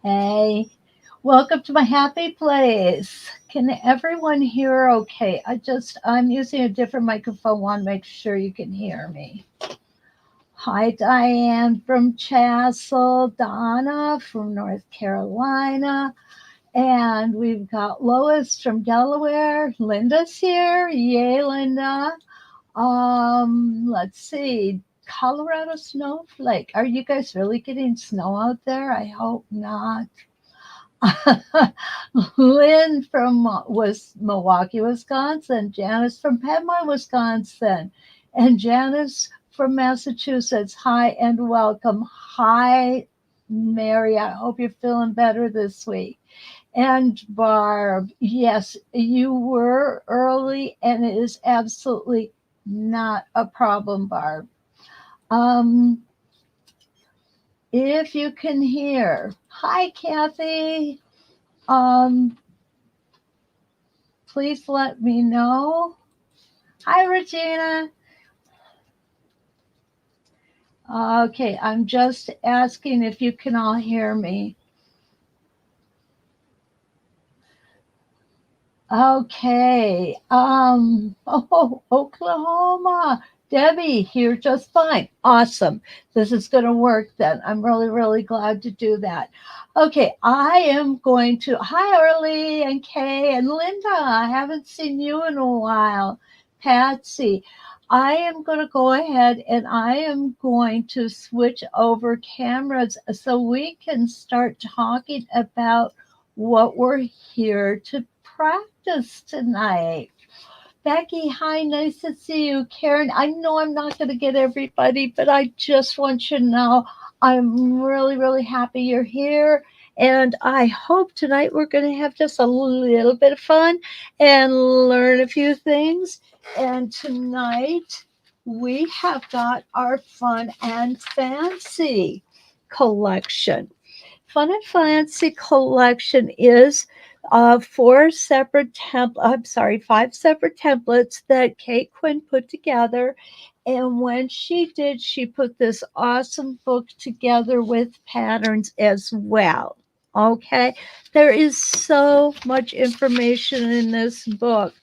Hey, welcome to my happy place. Can everyone hear okay? I'm using a different microphone. Want to make sure you can hear me. Hi, Diane from Chassel, Donna from North Carolina, and we've got Lois from Delaware. Linda's here. Yay, Linda. Let's see. Colorado snowflake. Are you guys really getting snow out there? I hope not. Lynn from was Milwaukee, Wisconsin. Janice from Piedmont, Wisconsin. And Janice from Massachusetts. Hi and welcome. Hi, Mary. I hope you're feeling better this week. And Barb, yes, you were early, and it is absolutely not a problem, Barb. Um, if you can hear, hi, Kathy. Um, Please let me know. Hi, Regina. Okay, I'm just asking if you can all hear me. Okay. Oklahoma. Debbie, here just fine. Awesome. This is going to work then. I'm really, really glad to do that. Okay, I am going to. Hi, Early and Kay and Linda. I haven't seen you in a while. Patsy. I am going to go ahead and I am going to switch over cameras so we can start talking about what we're here to practice tonight. Becky, hi, nice to see you. Karen, I know I'm not going to get everybody, but I just want you to know I'm really, really happy you're here. And I hope tonight we're going to have just a little bit of fun and learn a few things. And tonight we have got our fun and fancy collection. Fun and Fancy collection is five separate templates that Kate Quinn put together. And when she did, she put this awesome book together with patterns as well. Okay, there is so much information in this book.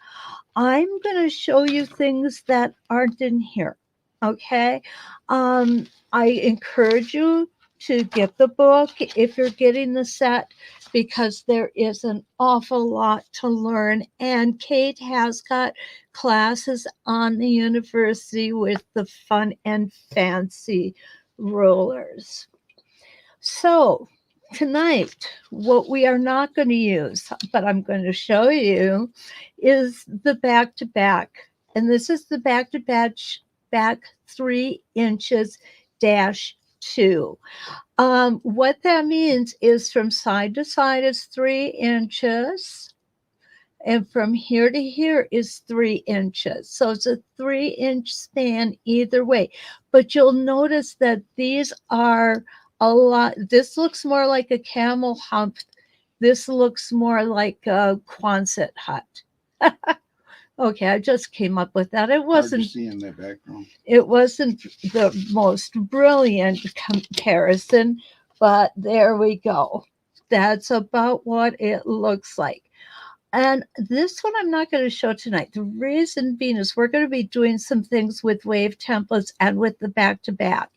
I'm going to show you things that aren't in here. Okay. I encourage you to get the book if you're getting the set because there is an awful lot to learn. And Kate has got classes on the university with the fun and fancy rulers. So, tonight, what we are not going to use, but I'm going to show you, is the back to back. And this is the back 3 inches dash 2. What that means is from side to side is 3 inches. And from here to here is 3 inches. So it's a 3 inch span either way. But you'll notice that these are a lot. This looks more like a camel hump. This looks more like a Quonset hut. Okay, I just came up with that. It wasn't. Hard to see in the background. It wasn't the most brilliant comparison, but there we go. That's about what it looks like. And this one I'm not going to show tonight. The reason being is we're going to be doing some things with wave templates and with the back to back.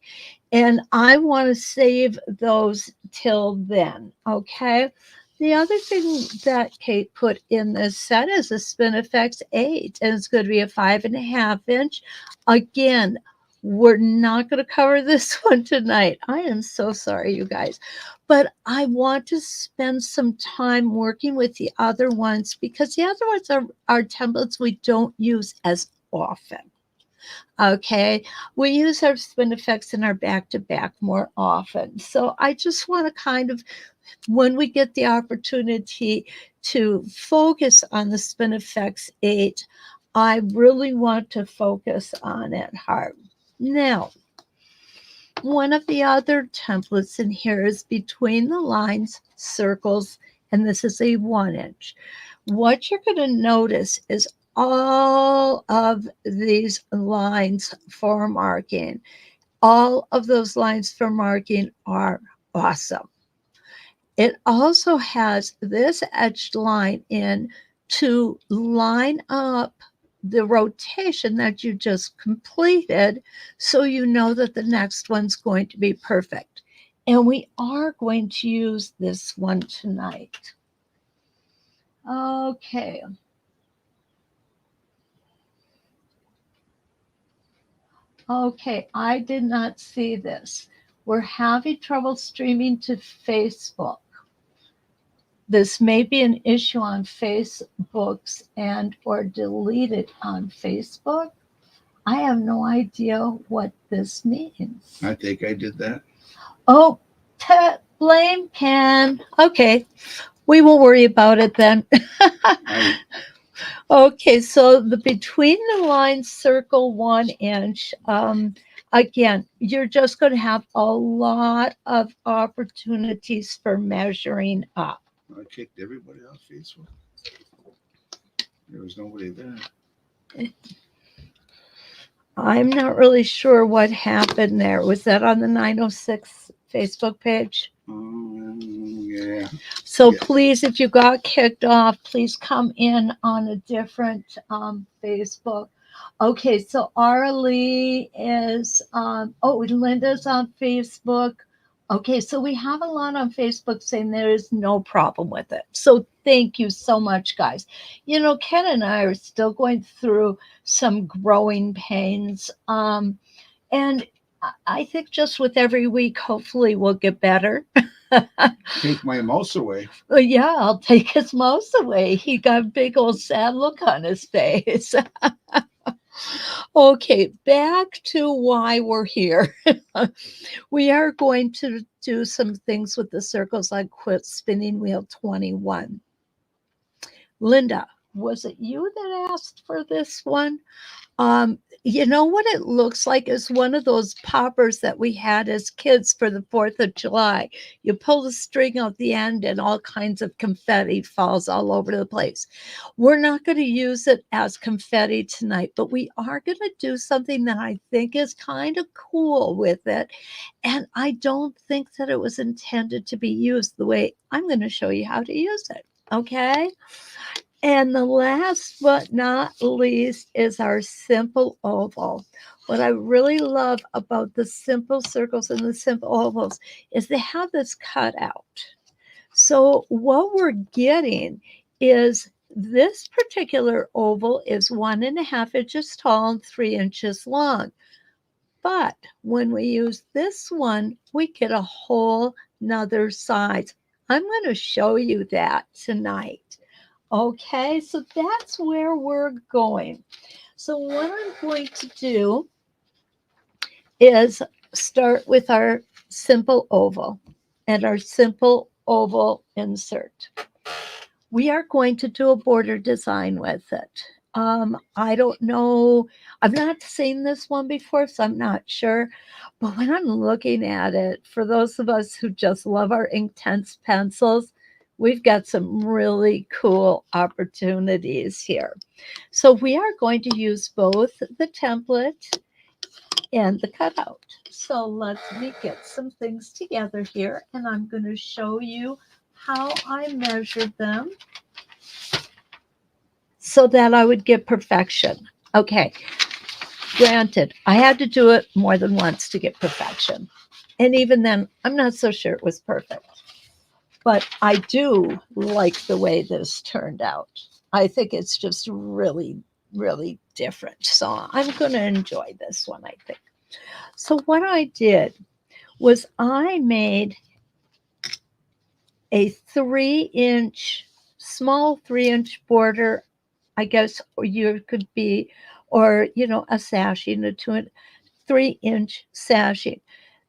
And I want to save those till then. Okay. The other thing that Kate put in this set is a Spin FX 8, and it's going to be a 5.5 inch. Again, we're not going to cover this one tonight. I am so sorry, you guys. But I want to spend some time working with the other ones because the other ones are templates we don't use as often. Okay, we use our spin effects in our back to back more often. So I just want to kind of, when we get the opportunity to focus on the Spin FX 8, I really want to focus on it hard. Now, one of the other templates in here is between the lines, circles, and this is a 1 inch. What you're going to notice is all of these lines for marking. All of those lines for marking are awesome. It also has this edged line in to line up the rotation that you just completed, so you know that the next one's going to be perfect. And we are going to use this one tonight. Okay. Okay, I did not see this. We're having trouble streaming to Facebook. This may be an issue on Facebook's and or deleted on Facebook. I have no idea what this means. I think I did that. Oh, blame Ken. Okay, we won't worry about it then. I, Okay, so the between the lines circle 1 inch. Again, you're just going to have a lot of opportunities for measuring up. I kicked everybody off Facebook. There was nobody there. I'm not really sure what happened there. Was that on the 906 Facebook page? Yeah. So Yeah. please, if you got kicked off, please come in on a different Facebook. Okay, so Arlie is, Linda's on Facebook. Okay, so we have a lot on Facebook saying there is no problem with it. So thank you so much, guys. You know, Ken and I are still going through some growing pains. And I think just with every week, hopefully we'll get better. Take my mouse away. Well, yeah, I'll take his mouse away. He got a big old sad look on his face. Okay, back to why we're here. We are going to do some things with the circles on Quilt Spinning Wheel 21. Linda, was it you that asked for this one? You know what it looks like is one of those poppers that we had as kids for the 4th of July. You pull the string out the end and all kinds of confetti falls all over the place. We're not going to use it as confetti tonight, but we are going to do something that I think is kind of cool with it. And I don't think that it was intended to be used the way I'm going to show you how to use it. Okay? And the last but not least is our simple oval. What I really love about the simple circles and the simple ovals is they have this cut out. So what we're getting is this particular oval is 1.5 inches tall and 3 inches long. But when we use this one, we get a whole nother size. I'm going to show you that tonight. Okay, so that's where we're going. So what I'm going to do is start with our simple oval and our simple oval insert. We are going to do a border design with it. I don't know. I've not seen this one before, so I'm not sure. But when I'm looking at it, for those of us who just love our Inktense pencils, we've got some really cool opportunities here. So we are going to use both the template and the cutout. So let me get some things together here, and I'm going to show you how I measured them so that I would get perfection. Okay, granted, I had to do it more than once to get perfection. And even then, I'm not so sure it was perfect. But I do like the way this turned out. I think it's just really, really different. So I'm going to enjoy this one, I think. So what I did was I made a 3-inch, small 3-inch border, I guess, or you could be, or, a sashing, a 3-inch sashing.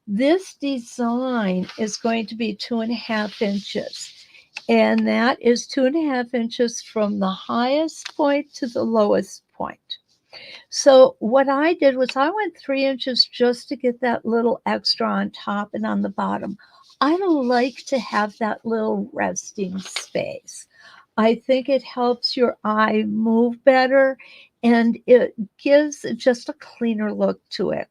This design is going to be 2.5 inches, and that is 2.5 inches from the highest point to the lowest point. So what I did was I went 3 inches just to get that little extra on top and on the bottom. I like to have that little resting space. I think it helps your eye move better and it gives just a cleaner look to it.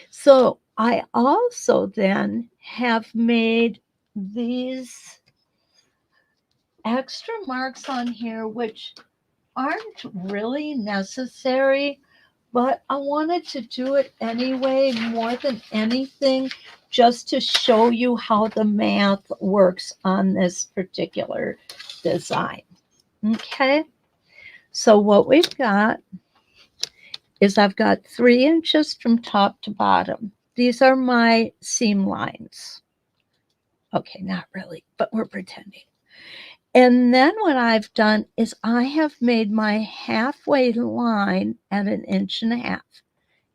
So I also then have made these extra marks on here, which aren't really necessary, but I wanted to do it anyway, more than anything, just to show you how the math works on this particular design. Okay, so what we've got is I've got 3 inches from top to bottom. These are my seam lines. Okay, not really, but we're pretending. And then what I've done is I have made my halfway line at 1.5 inches. 1.5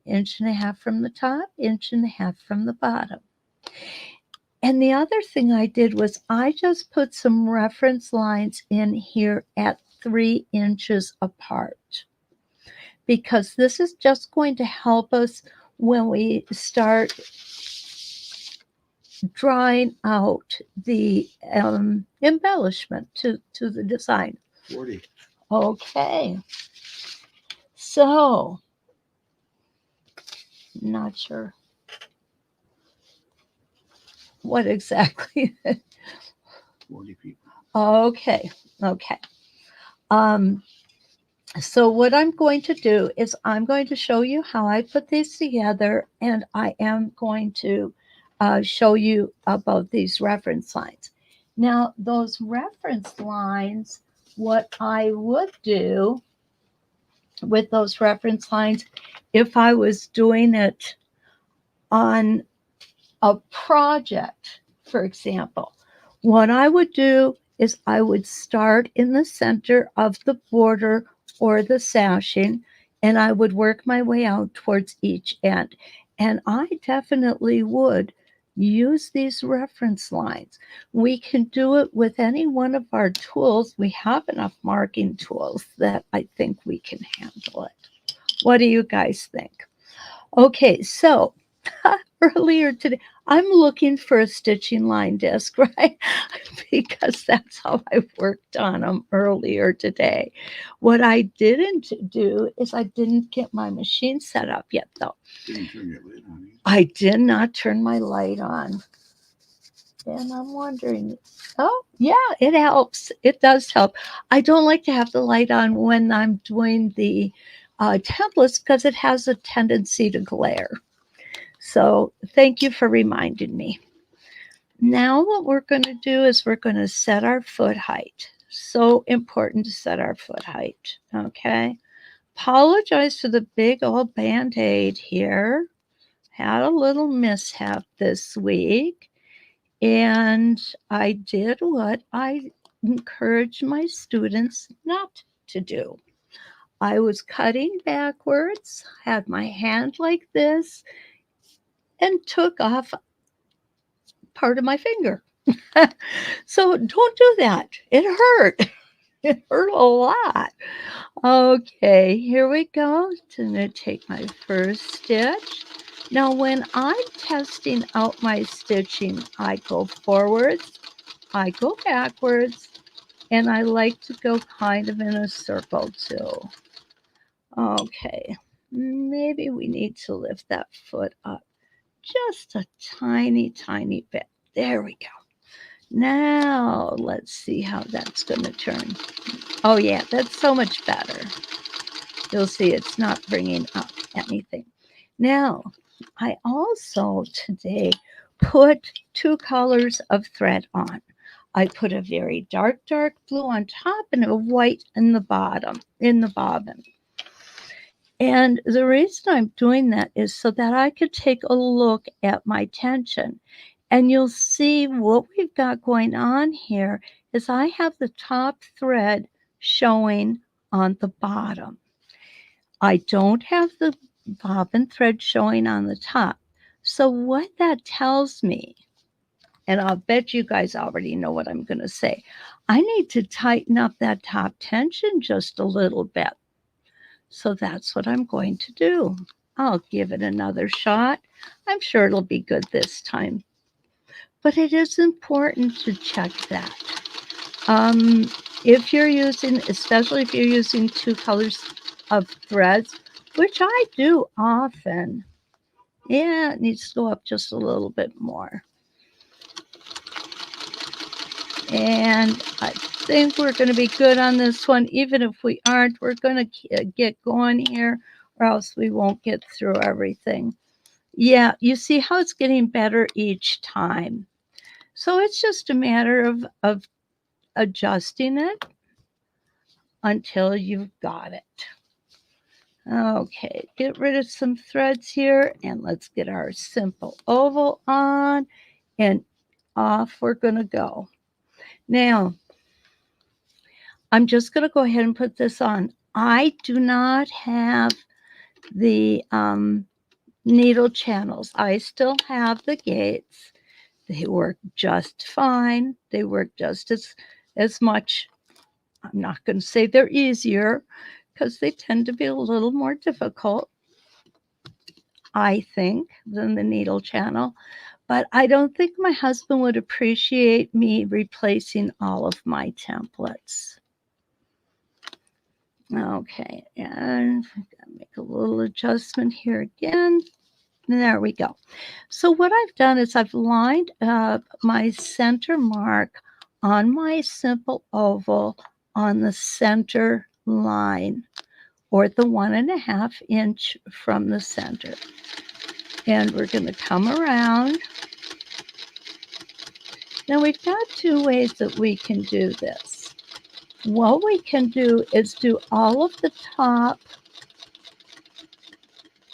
inches from the top, 1.5 inches from the bottom. And the other thing I did was I just put some reference lines in here at 3 inches apart, because this is just going to help us when we start drawing out the embellishment to the design. 40. Okay. So, not sure what exactly. 40 people. Okay. Okay. So what I'm going to do is I'm going to show you how I put these together, and I am going to show you about these reference lines. Now, those reference lines, what I would do with those reference lines, if I was doing it on a project, for example, what I would do is I would start in the center of the border or the sashing, and I would work my way out towards each end. And I definitely would use these reference lines. We can do it with any one of our tools. We have enough marking tools that I think we can handle it. What do you guys think? Okay, so earlier today, I'm looking for a stitching line disc, right? Because that's how I worked on them earlier today. What I didn't do is I didn't get my machine set up yet, though. Didn't turn your light on either. I did not turn my light on. And I'm wondering, oh, yeah, it helps. It does help. I don't like to have the light on when I'm doing the templates because it has a tendency to glare. So thank you for reminding me. Now what we're going to do is we're going to set our foot height. So important to set our foot height. Okay. Apologize for the big old Band-Aid here. Had a little mishap this week. And I did what I encourage my students not to do. I was cutting backwards, had my hand like this, and took off part of my finger. So don't do that. It hurt. It hurt a lot. Okay, here we go. I'm going to take my first stitch. Now, when I'm testing out my stitching, I go forwards, I go backwards, and I like to go kind of in a circle too. Okay, maybe we need to lift that foot up just a tiny, tiny bit. There we go. Now, let's see how that's going to turn. Oh, yeah, that's so much better. You'll see it's not bringing up anything. Now, I also today put 2 colors of thread on. I put a very dark, dark blue on top and a white in the bottom, in the bobbin. And the reason I'm doing that is so that I could take a look at my tension. And you'll see what we've got going on here is I have the top thread showing on the bottom. I don't have the bobbin thread showing on the top. So what that tells me, and I'll bet you guys already know what I'm going to say, I need to tighten up that top tension just a little bit. So that's what I'm going to do. I'll give it another shot. I'm sure it'll be good this time. But it is important to check that. If you're using, especially if you're using 2 colors of threads, which I do often, yeah, it needs to go up just a little bit more. And I think we're going to be good on this one. Even if we aren't, we're going to get going here, or else we won't get through everything. Yeah, you see how it's getting better each time. So it's just a matter of adjusting it until you've got it. Okay, get rid of some threads here, and let's get our simple oval on, and off we're going to go. Now, I'm just going to go ahead and put this on. I do not have the needle channels. I still have the gates. They work just fine. They work just as much. I'm not going to say they're easier because they tend to be a little more difficult, I think, than the needle channel. But I don't think my husband would appreciate me replacing all of my templates. Okay, and make a little adjustment here again. And there we go. So what I've done is I've lined up my center mark on my simple oval on the center line, or the 1.5 inch from the center. And we're going to come around. Now we've got two ways that we can do this. What we can do is do all of the top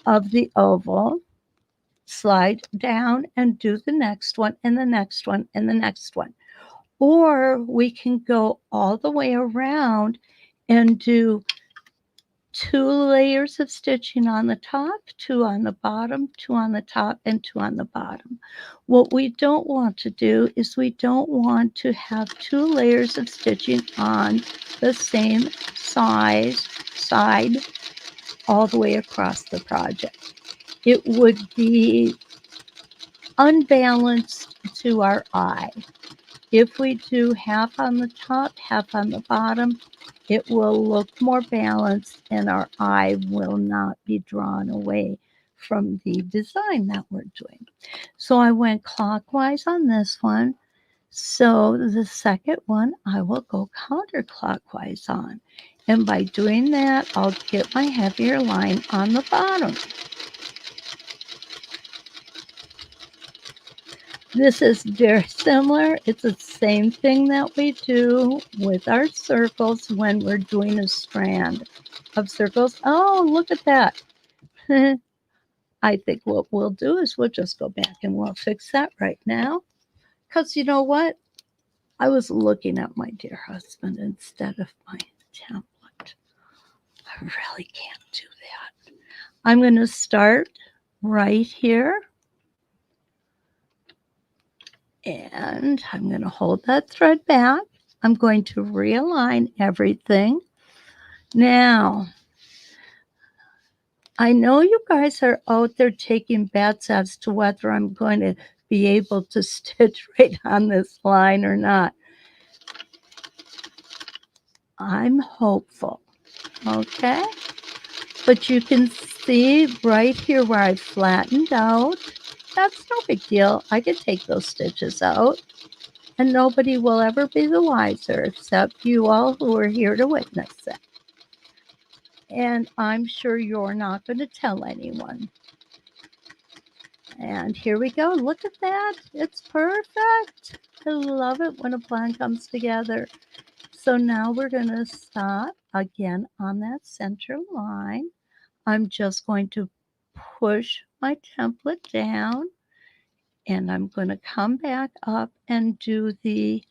of the oval, slide down and do the next one and the next one and the next one. Or we can go all the way around and do 2 layers of stitching on the top, 2 on the bottom, 2 on the top, and 2 on the bottom. What we don't want to do is we don't want to have 2 layers of stitching on the same side all the way across the project. It would be unbalanced to our eye. If we do half on the top, half on the bottom, it will look more balanced and our eye will not be drawn away from the design that we're doing. So I went clockwise on this one. So the second one I will go counterclockwise on. And by doing that, I'll get my heavier line on the bottom. This is very similar. It's the same thing that we do with our circles when we're doing a strand of circles. Oh, look at that. I think what we'll do is we'll just go back and we'll fix that right now. Because you know what? I was looking at my dear husband instead of my template. I really can't do that. I'm going to start right here. And I'm going to hold that thread back. I'm going to realign everything. Now, I know you guys are out there taking bets as to whether I'm going to be able to stitch right on this line or not. I'm hopeful, okay? But you can see right here where I flattened out. That's no big deal. I can take those stitches out. And nobody will ever be the wiser except you all who are here to witness it. And I'm sure you're not going to tell anyone. And here we go. Look at that. It's perfect. I love it when a plan comes together. So now we're going to stop again on that center line. I'm just going to push my template down, and I'm going to come back up and do the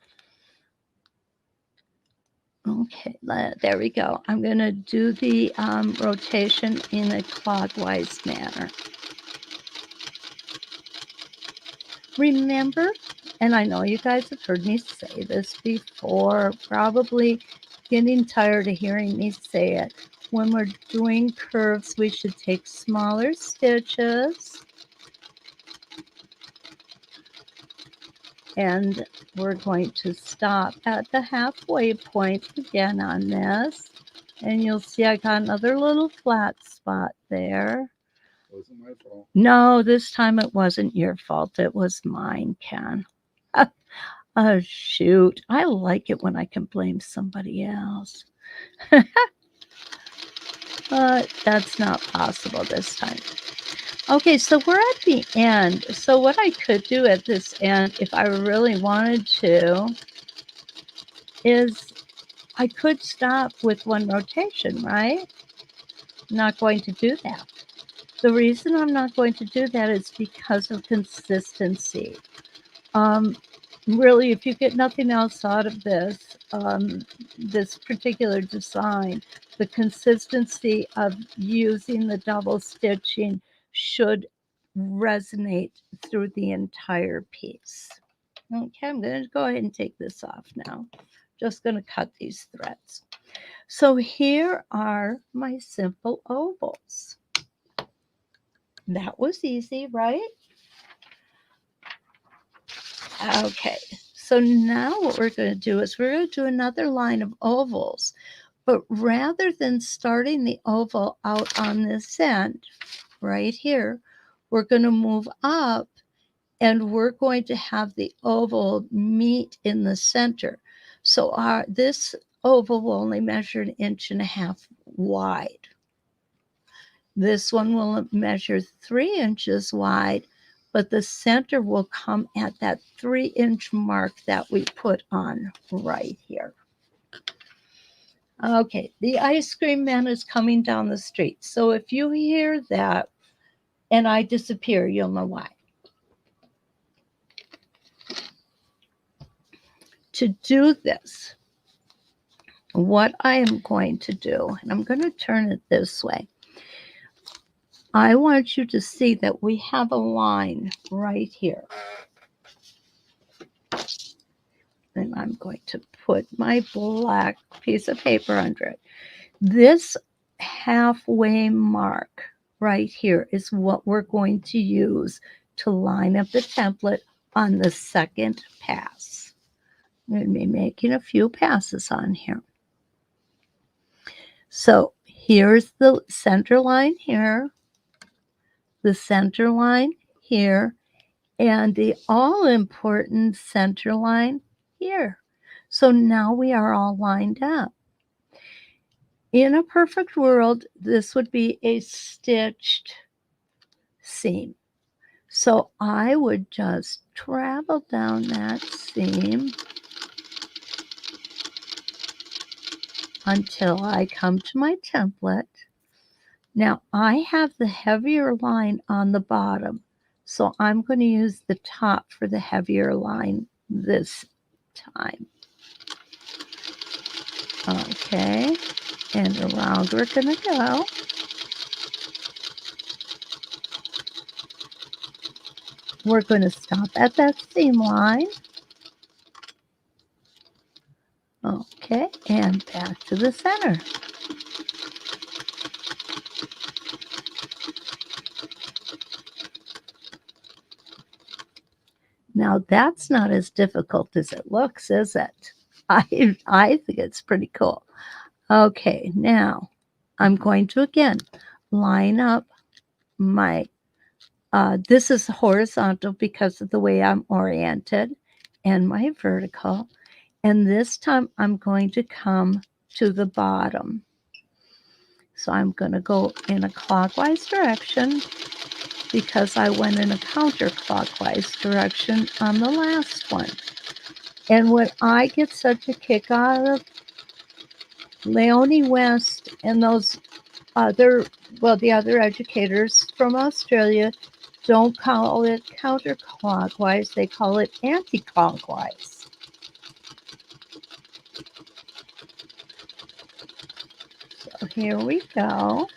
okay, there we go. I'm going to do the rotation in a clockwise manner. Remember, and I know you guys have heard me say this before, probably getting tired of hearing me say it. When we're doing curves, we should take smaller stitches. And we're going to stop at the halfway point again on this. And you'll see I got another little flat spot there. Wasn't my fault. No, this time it wasn't your fault. It was mine, Ken. Oh, shoot. I like it when I can blame somebody else. But that's not possible this time. Okay, so we're at the end. So what I could do at this end, if I really wanted to, is I could stop with one rotation, right? I'm not going to do that. The reason I'm not going to do that is because of consistency. Um, really, if you get nothing else out of this, this particular design, the consistency of using the double stitching should resonate through the entire piece. Okay, I'm going to go ahead and take this off now. Just going to cut these threads. So here are my simple ovals. That was easy, right? Okay, so now what we're going to do is we're going to do another line of ovals, but rather than starting the oval out on this end, right here, we're going to move up and we're going to have the oval meet in the center. So this oval will only measure 1.5 inches wide. This one will measure 3 inches wide, but the center will come at that 3-inch mark that we put on right here. Okay, the ice cream man is coming down the street. So if you hear that and I disappear, you'll know why. To do this, what I am going to do, and I'm going to turn it this way. I want you to see that we have a line right here. And I'm going to put my black piece of paper under it. This halfway mark right here is what we're going to use to line up the template on the second pass. I'm going to be making a few passes on here. So here's the center line here, the center line here, and the all-important center line here. So now we are all lined up. In a perfect world, this would be a stitched seam. So I would just travel down that seam until I come to my template. Now I have the heavier line on the bottom, so I'm going to use the top for the heavier line this time. Okay, and around we're going to go. We're going to stop at that seam line. Okay, and back to the center. Now that's not as difficult as it looks, is it? I think it's pretty cool. Okay, now I'm going to again line up my, this is horizontal because of the way I'm oriented, and my vertical. And this time I'm going to come to the bottom. So I'm going to go in a clockwise direction because I went in a counterclockwise direction on the last one. And what I get such a kick out of, Leonie West and those other, well, the other educators from Australia don't call it counterclockwise, they call it anti-clockwise. So here we go.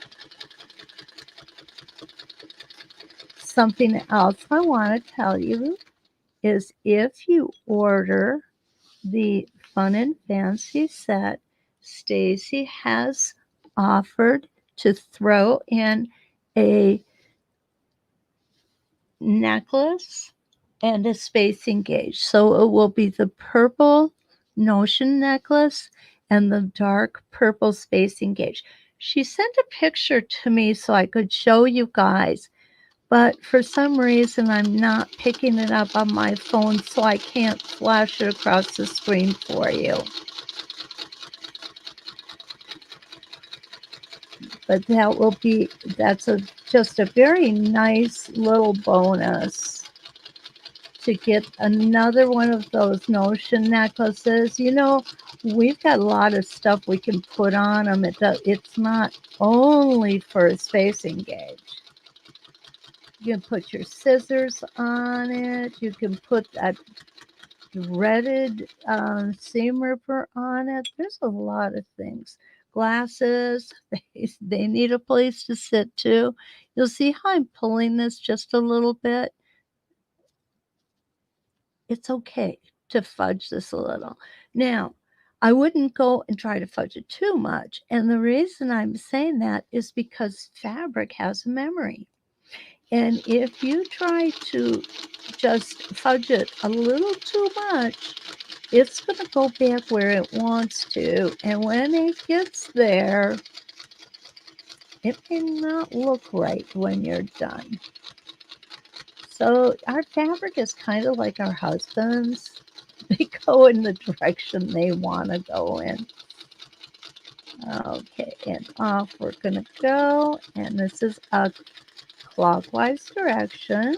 Something else I want to tell you is if you order the Fun and Fancy set, Stacy has offered to throw in a necklace and a spacing gauge. So it will be the purple notion necklace and the dark purple spacing gauge. She sent a picture to me so I could show you guys, but for some reason I'm not picking it up on my phone, so I can't flash it across the screen for you. But that's just a very nice little bonus to get another one of those notion necklaces. We've got a lot of stuff we can put on them. It's not only for a spacing gauge. You can put your scissors on it. You can put that threaded seam ripper on it. There's a lot of things. Glasses, they need a place to sit too. You'll see how I'm pulling this just a little bit. It's okay to fudge this a little. Now, I wouldn't go and try to fudge it too much. And the reason I'm saying that is because fabric has a memory. And if you try to just fudge it a little too much, it's going to go back where it wants to. And when it gets there, it may not look right when you're done. So our fabric is kind of like our husbands. They go in the direction they want to go in. Okay, and off we're going to go. And this is a clockwise direction.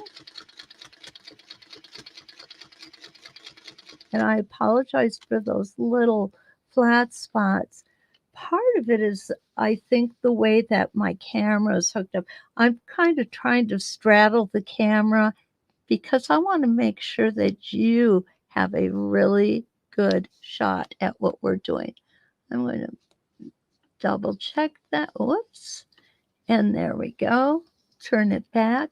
And I apologize for those little flat spots. Part of it is, I think, the way that my camera is hooked up. I'm kind of trying to straddle the camera because I want to make sure that you have a really good shot at what we're doing. I'm going to double check that. Whoops. And there we go. Turn it back.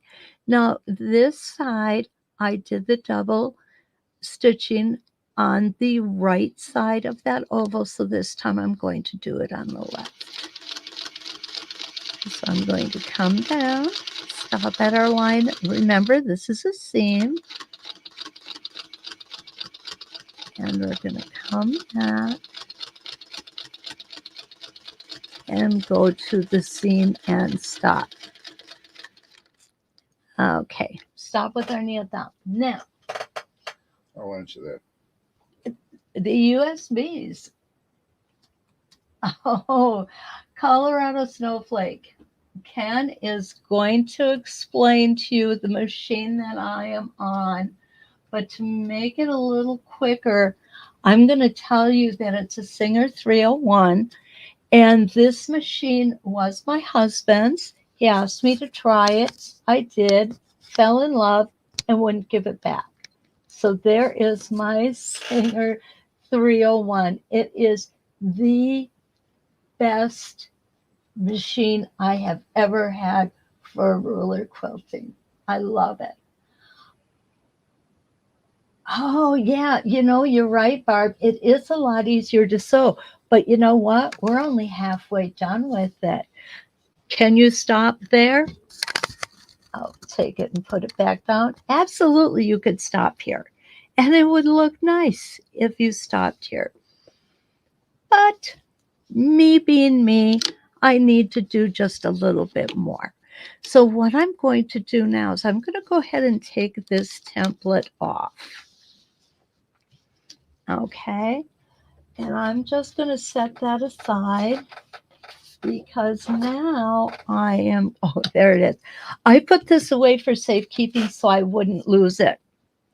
Now, this side, I did the double stitching on the right side of that oval. So this time I'm going to do it on the left. So I'm going to come down, stop at our line. Remember, this is a seam. And we're going to come back and go to the seam and stop. Okay, stop with our nail down. Now, I'll answer that. the USBs. Oh, Colorado Snowflake. Ken is going to explain to you the machine that I am on. But to make it a little quicker, I'm going to tell you that it's a Singer 301. And this machine was my husband's. He asked me to try it. I did, fell in love, and wouldn't give it back. So there is my Singer 301. It is the best machine I have ever had for ruler quilting. I love it. Oh, yeah. You're right, Barb. It is a lot easier to sew. But you know what? We're only halfway done with it. Can you stop there? I'll take it and put it back down. Absolutely, you could stop here. And it would look nice if you stopped here. But me being me, I need to do just a little bit more. So what I'm going to do now is I'm going to go ahead and take this template off. Okay. And I'm just going to set that aside because now there it is. I put this away for safekeeping so I wouldn't lose it.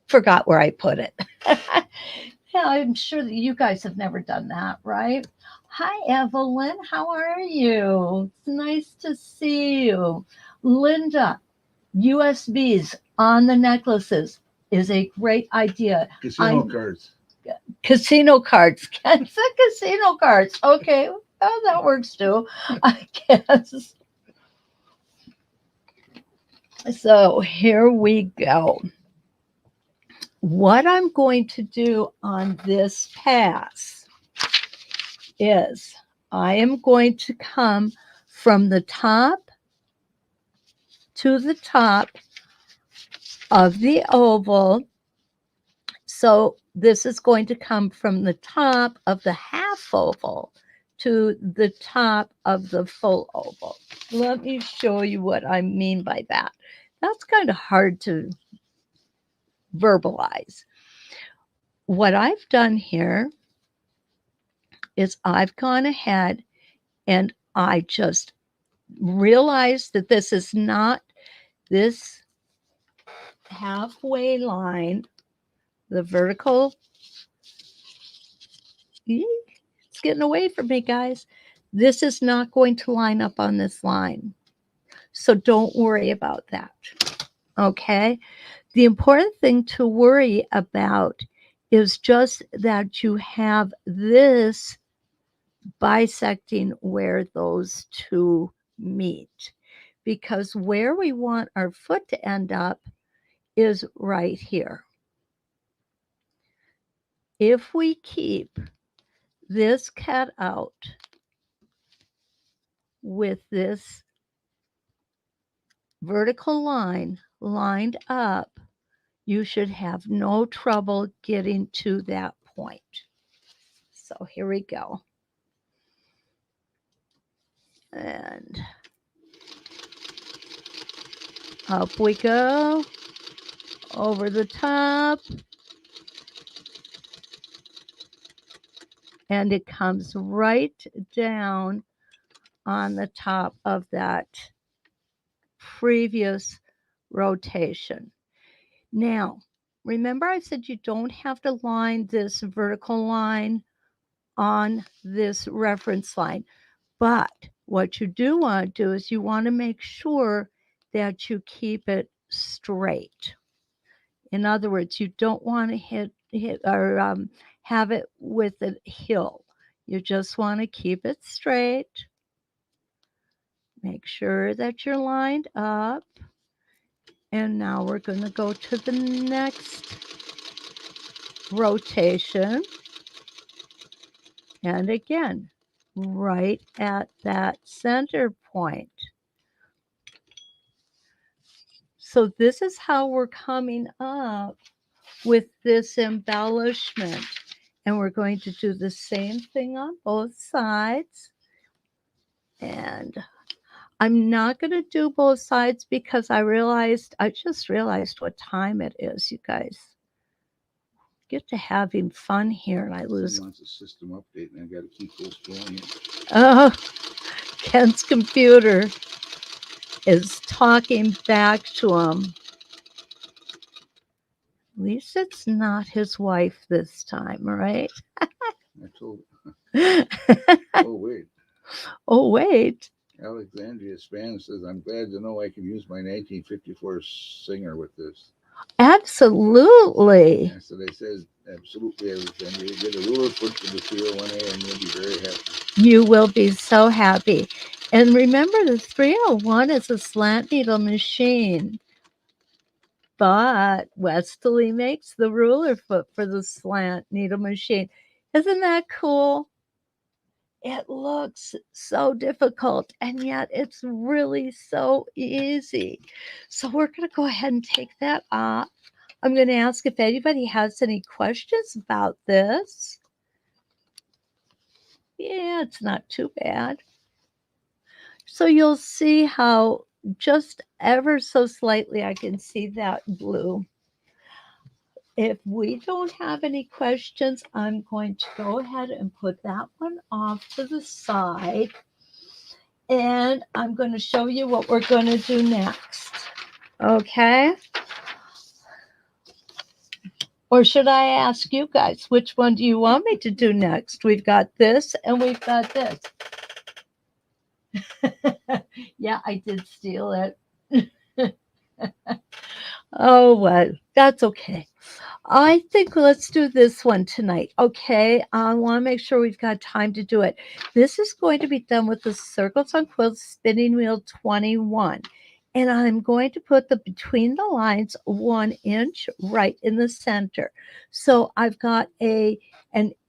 Forgot where I put it. Yeah, I'm sure that you guys have never done that, right? Hi, Evelyn. How are you? It's nice to see you. Linda, USBs on the necklaces is a great idea. Casino cards. Casino cards. Casino cards. Okay. Oh, that works too, I guess. So here we go. What I'm going to do on this pass is I am going to come from the top to the top of the oval. So this is going to come from the top of the half oval to the top of the full oval. Let me show you what I mean by that. That's kind of hard to verbalize. What I've done here is I've gone ahead and I just realized that this is not this halfway line, the vertical. It's getting away from me, guys. This is not going to line up on this line. So don't worry about that. Okay. The important thing to worry about is just that you have this bisecting where those two meet. Because where we want our foot to end up is right here. If we keep this cut out with this vertical line lined up, you should have no trouble getting to that point. So here we go. And up we go, over the top, and it comes right down on the top of that previous rotation. Now, remember I said you don't have to line this vertical line on this reference line, but what you do want to do is you want to make sure that you keep it straight. In other words, you don't want to hit or have it with a hill. You just want to keep it straight. Make sure that you're lined up. And now we're going to go to the next rotation. And again, right at that center point. So this is how we're coming up with this embellishment. And we're going to do the same thing on both sides. And I'm not going to do both sides because I just realized what time it is, you guys. Get to having fun here and I lose. He wants a system update and I got to keep those going. Oh, Ken's computer is talking back to him. At least it's not his wife this time, right? I told him. Oh, wait. Oh, wait. Alexandria Span says, I'm glad to know I can use my 1954 Singer with this. Absolutely. Yeah, so they said, absolutely, Alexandria. You get a ruler put to the 301A and you'll be very happy. You will be so happy. And remember, the 301 is a slant needle machine. But Westalee makes the ruler foot for the slant needle machine. Isn't that cool? It looks so difficult, and yet it's really so easy. So we're going to go ahead and take that off. I'm going to ask if anybody has any questions about this. Yeah, it's not too bad. So you'll see how just ever so slightly I can see that blue. If we don't have any questions, I'm going to go ahead and put that one off to the side. And I'm going to show you what we're going to do next. Okay? Or should I ask you guys, which one do you want me to do next? We've got this and we've got this. Yeah, I did steal it. Oh, well, that's okay. I think let's do this one tonight. Okay, I want to make sure we've got time to do it. This is going to be done with the Circles on Quilt Spinning Wheel 21. And I'm going to put the between the lines 1 inch right in the center. So I've got an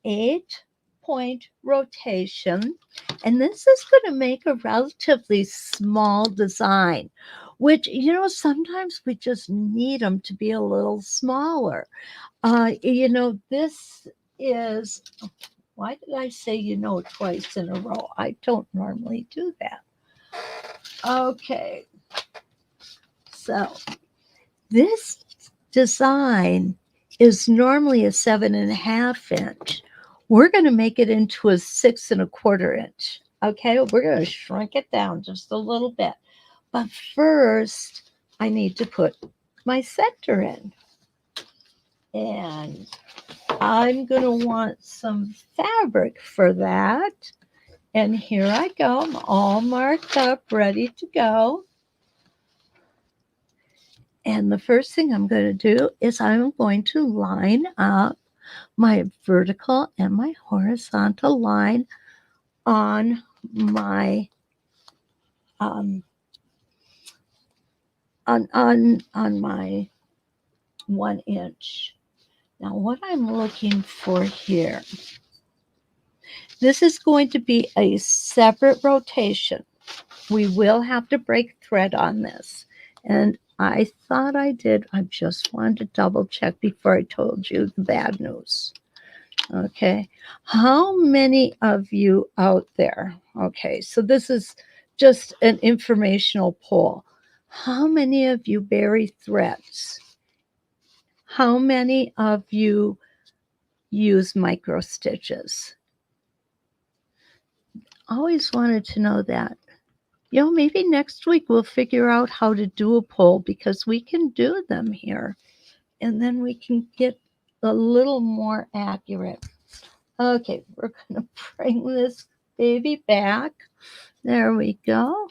8-point rotation. And this is going to make a relatively small design, which, sometimes we just need them to be a little smaller. This is, why did I say twice in a row? I don't normally do that. Okay. So this design is normally a 7.5 inch. We're going to make it into a 6.25 inch. Okay, we're going to shrink it down just a little bit. But first, I need to put my center in. And I'm going to want some fabric for that. And here I go. I'm all marked up, ready to go. And the first thing I'm going to do is I'm going to line up my vertical and my horizontal line on my on my 1 inch. Now what I'm looking for here, this is going to be a separate rotation. We will have to break thread on this. And I thought I did. I just wanted to double check before I told you the bad news. Okay. How many of you out there? Okay. So this is just an informational poll. How many of you bury threads? How many of you use micro stitches? Always wanted to know that. Maybe next week we'll figure out how to do a poll because we can do them here and then we can get a little more accurate. Okay, we're going to bring this baby back. There we go.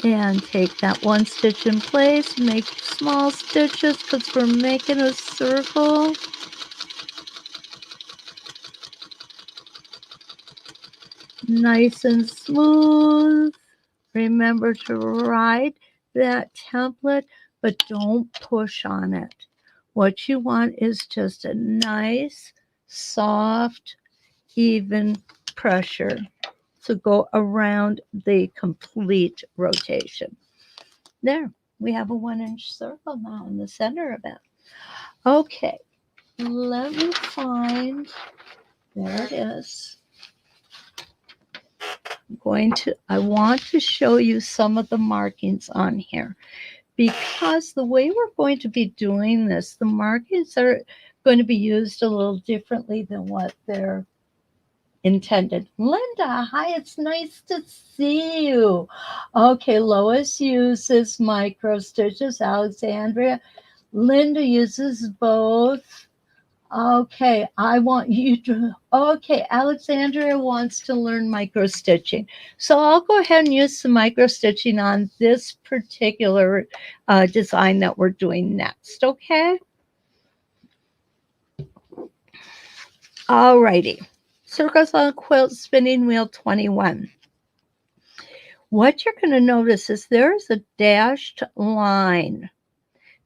And take that 1 stitch in place, make small stitches because we're making a circle. Nice and smooth. Remember to write that template, but don't push on it. What you want is just a nice, soft, even pressure to go around the complete rotation. There, we have a 1 inch circle now in the center of it. Okay, let me find, there it is. I want to show you some of the markings on here because the way we're going to be doing this, the markings are going to be used a little differently than what they're intended. Linda, hi, it's nice to see you. Okay, Lois uses micro stitches. Alexandria, Linda uses both. Okay, Alexandria wants to learn micro stitching. So I'll go ahead and use some micro stitching on this particular design that we're doing next, okay? All righty. Circles on Quilt Spinning Wheel 21. What you're going to notice is there's a dashed line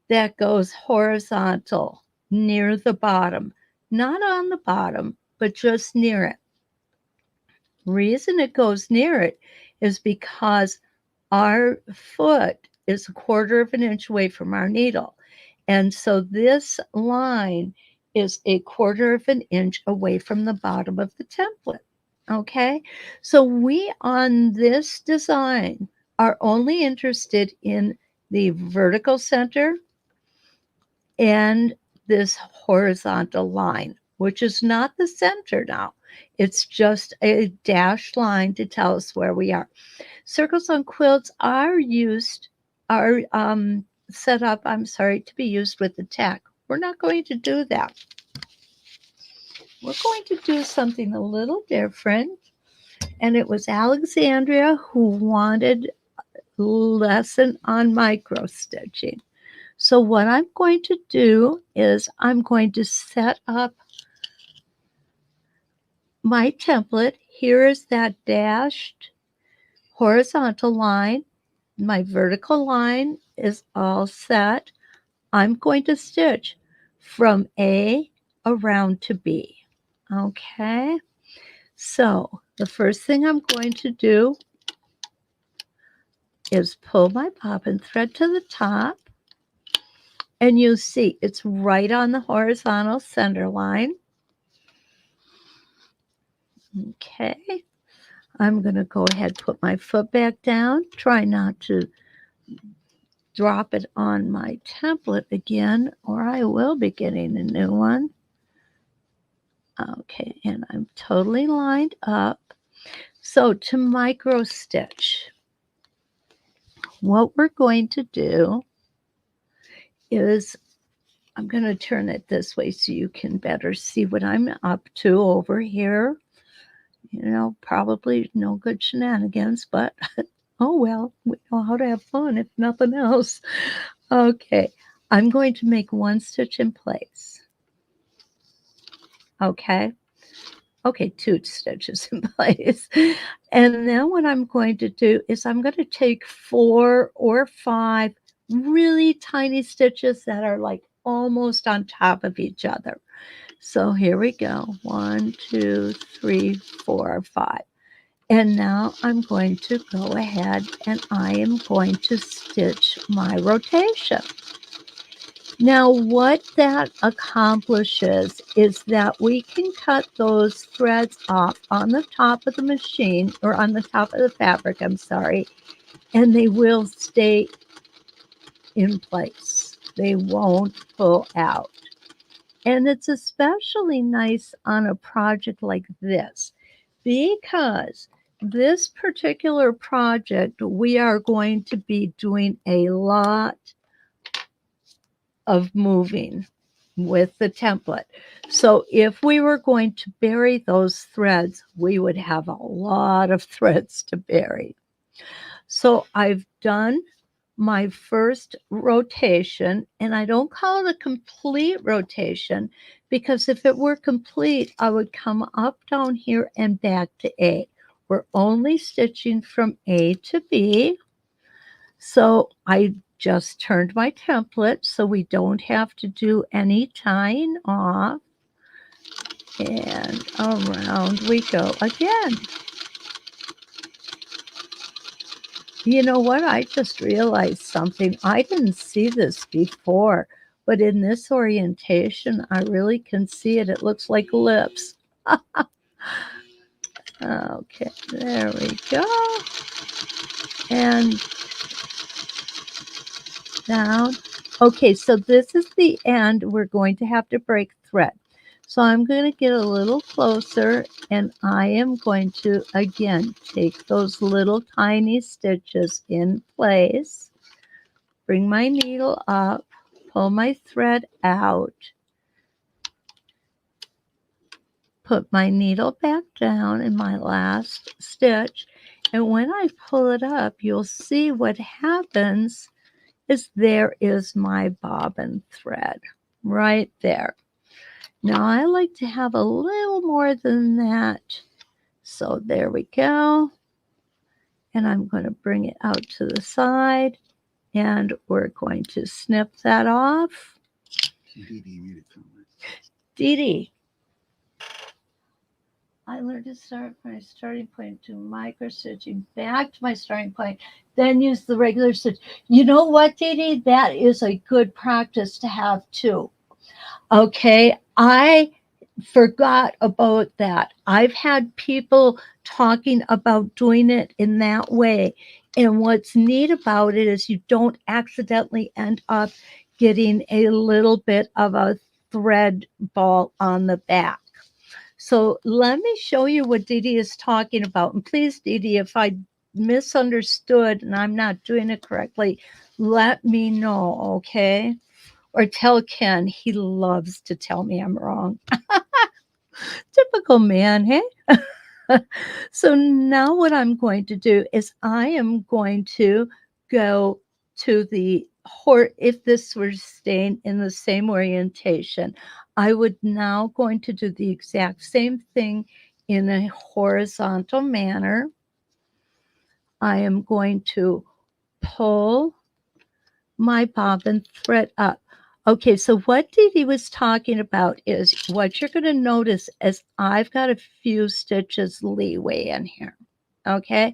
that goes horizontal near the bottom. Not on the bottom, but just near it. Reason it goes near it is because our foot is 1/4 inch away from our needle. And so this line is 1/4 inch away from the bottom of the template. Okay, so we on this design are only interested in the vertical center and this horizontal line, which is not the center now. It's just a dashed line to tell us where we are. Circles on quilts are set up, to be used with the tack. We're not going to do that. We're going to do something a little different. And it was Alexandria who wanted a lesson on micro stitching. So what I'm going to do is I'm going to set up my template. Here is that dashed horizontal line. My vertical line is all set. I'm going to stitch from A around to B. Okay, so the first thing I'm going to do is pull my bobbin thread to the top, and you see it's right on the horizontal center line. Okay, I'm going to go ahead and put my foot back down. Try not to drop it on my template again, or I will be getting a new one. Okay, and I'm totally lined up. So to micro stitch, what we're going to do is I'm going to turn it this way so you can better see what I'm up to over here. You know, probably no good shenanigans, but oh well, we know how to have fun if nothing else. Okay, I'm going to make one stitch in place. Okay, two stitches in place. And then what I'm going to do is I'm going to take 4 or 5 really tiny stitches that are like almost on top of each other. So here we go. 1, 2, 3, 4, 5. And now I'm going to go ahead and I am going to stitch my rotation. Now, what that accomplishes is that we can cut those threads off on the top of the machine, or on the top of the fabric, I'm sorry, and they will stay in place. They won't pull out. And it's especially nice on a project like this, because this particular project, we are going to be doing a lot of moving with the template. So if we were going to bury those threads, we would have a lot of threads to bury. So I've done my first rotation, and I don't call it a complete rotation, because if it were complete, I would come up down here and back to A. We're only stitching from A to B. So I just turned my template so we don't have to do any tying off. And around we go again. You know what? I just realized something. I didn't see this before, but in this orientation, I really can see it. It looks like lips. Okay, there we go. And down. Okay, so this is the end. We're going to have to break thread. So I'm going to get a little closer, and I am going to, again, take those little tiny stitches in place, bring my needle up, pull my thread out, put my needle back down in my last stitch, and when I pull it up, you'll see what happens is there is my bobbin thread right there. Now I like to have a little more than that. So there we go. And I'm going to bring it out to the side, and we're going to snip that off. Dee Dee, I learned to start my starting point to micro stitching, back to my starting point, then use the regular stitch. You know what, Dee Dee? That is a good practice to have too. Okay, I forgot about that. I've had people talking about doing it in that way. And what's neat about it is you don't accidentally end up getting a little bit of a thread ball on the back. So let me show you what Dee Dee is talking about. And please, Dee Dee, if I misunderstood and I'm not doing it correctly, let me know, okay? Or tell Ken. He loves to tell me I'm wrong. Typical man, hey? So now what I'm going to do is I am going to go to the if this were staying in the same orientation, I would now going to do the exact same thing in a horizontal manner. I am going to pull my bobbin thread up. Okay, so what Dee Dee was talking about is what you're going to notice is I've got a few stitches leeway in here. Okay,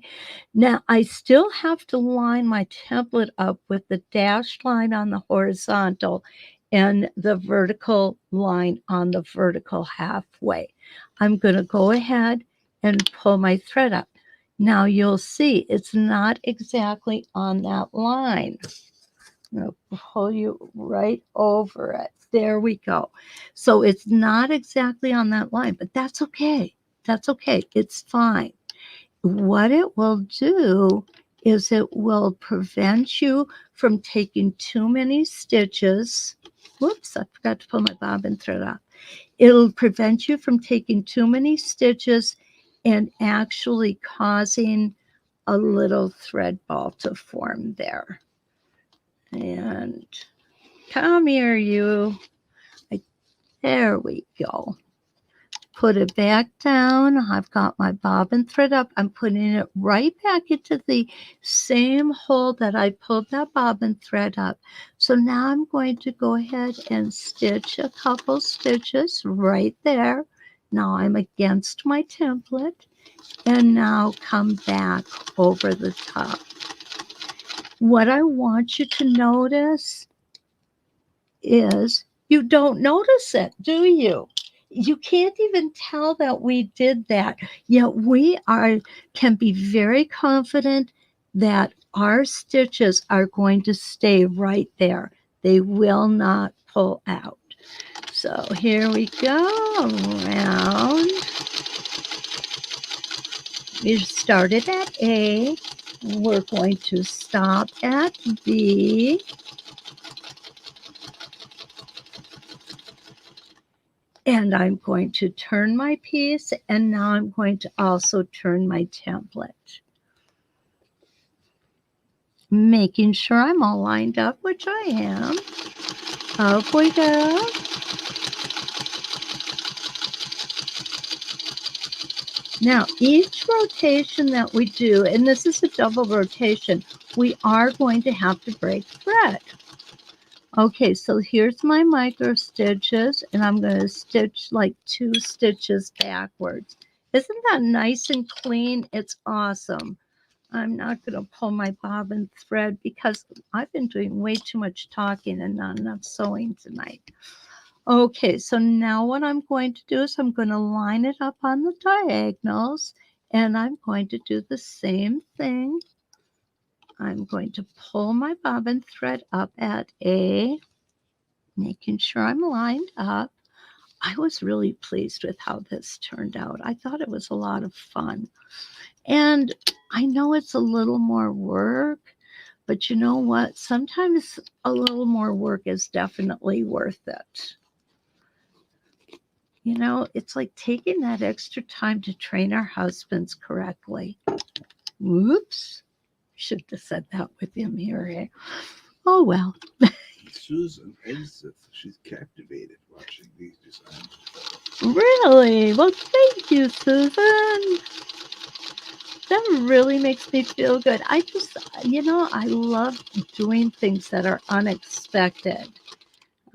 now I still have to line my template up with the dashed line on the horizontal and the vertical line on the vertical halfway. I'm going to go ahead and pull my thread up. Now you'll see it's not exactly on that line. I'm going to pull you right over it. There we go. So it's not exactly on that line, but that's okay. That's okay. It's fine. What it will do is it will prevent you from taking too many stitches. Whoops, I forgot to pull my bobbin thread off. It'll prevent you from taking too many stitches and actually causing a little thread ball to form there. And come here, you. There we go. Put it back down. I've got my bobbin thread up. I'm putting it right back into the same hole that I pulled that bobbin thread up. So now I'm going to go ahead and stitch a couple stitches right there. Now I'm against my template, and now come back over the top. What I want you to notice is you don't notice it, do you? You can't even tell that we did that. Yet we can be very confident that our stitches are going to stay right there. They will not pull out. So here we go around. We started at A. We're going to stop at B. And I'm going to turn my piece, and now I'm going to also turn my template. Making sure I'm all lined up, which I am. Up we go. Now, each rotation that we do, and this is a double rotation, we are going to have to break thread. Okay, so here's my micro stitches, and I'm going to stitch like 2 stitches backwards. Isn't that nice and clean? It's awesome. I'm not going to pull my bobbin thread because I've been doing way too much talking and not enough sewing tonight. Okay, so now what I'm going to do is I'm going to line it up on the diagonals, and I'm going to do the same thing. I'm going to pull my bobbin thread up at A, making sure I'm lined up. I was really pleased with how this turned out. I thought it was a lot of fun. And I know it's a little more work, but you know what? Sometimes a little more work is definitely worth it. You know, it's like taking that extra time to train our husbands correctly. Whoops. Should have said that with him here. Eh? Oh, well. Susan, as if she's captivated watching these designs. Really? Well, thank you, Susan. That really makes me feel good. I just, I love doing things that are unexpected.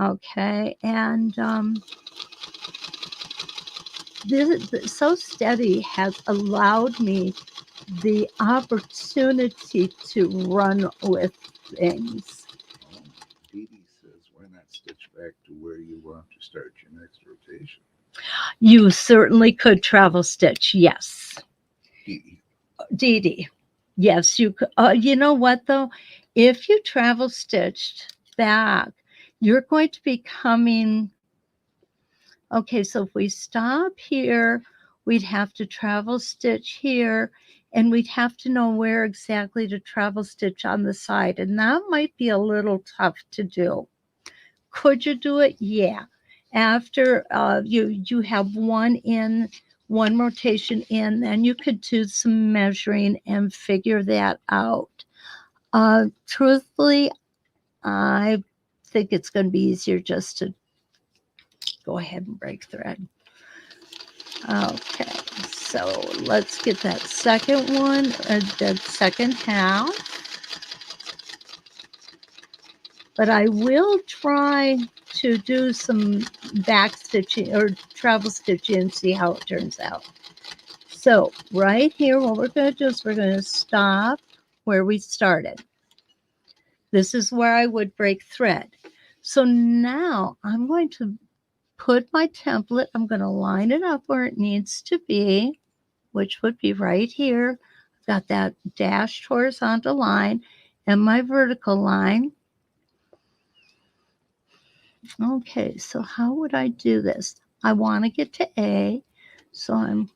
Okay. And Sew Steady has allowed me the opportunity to run with things. Dee Dee says, why not stitch back to where you want to start your next rotation? You certainly could travel stitch, yes. Dee Dee. Yes, you could. You know what, though? If you travel stitched back, you're going to be coming. Okay, so if we stop here, we'd have to travel stitch here, and we'd have to know where exactly to travel stitch on the side, and that might be a little tough to do. Could you do it? Yeah. After you have one rotation in, then you could do some measuring and figure that out. Truthfully, I think it's going to be easier just to go ahead and break thread. Okay, so let's get that second one, the second half. But I will try to do some back stitching or travel stitching and see how it turns out. So right here, what we're going to do is we're going to stop where we started. This is where I would break thread. So now I'm going to put my template, I'm going to line it up where it needs to be, which would be right here. I've got that dashed horizontal line and my vertical line. Okay, so how would I do this? I want to get to A, so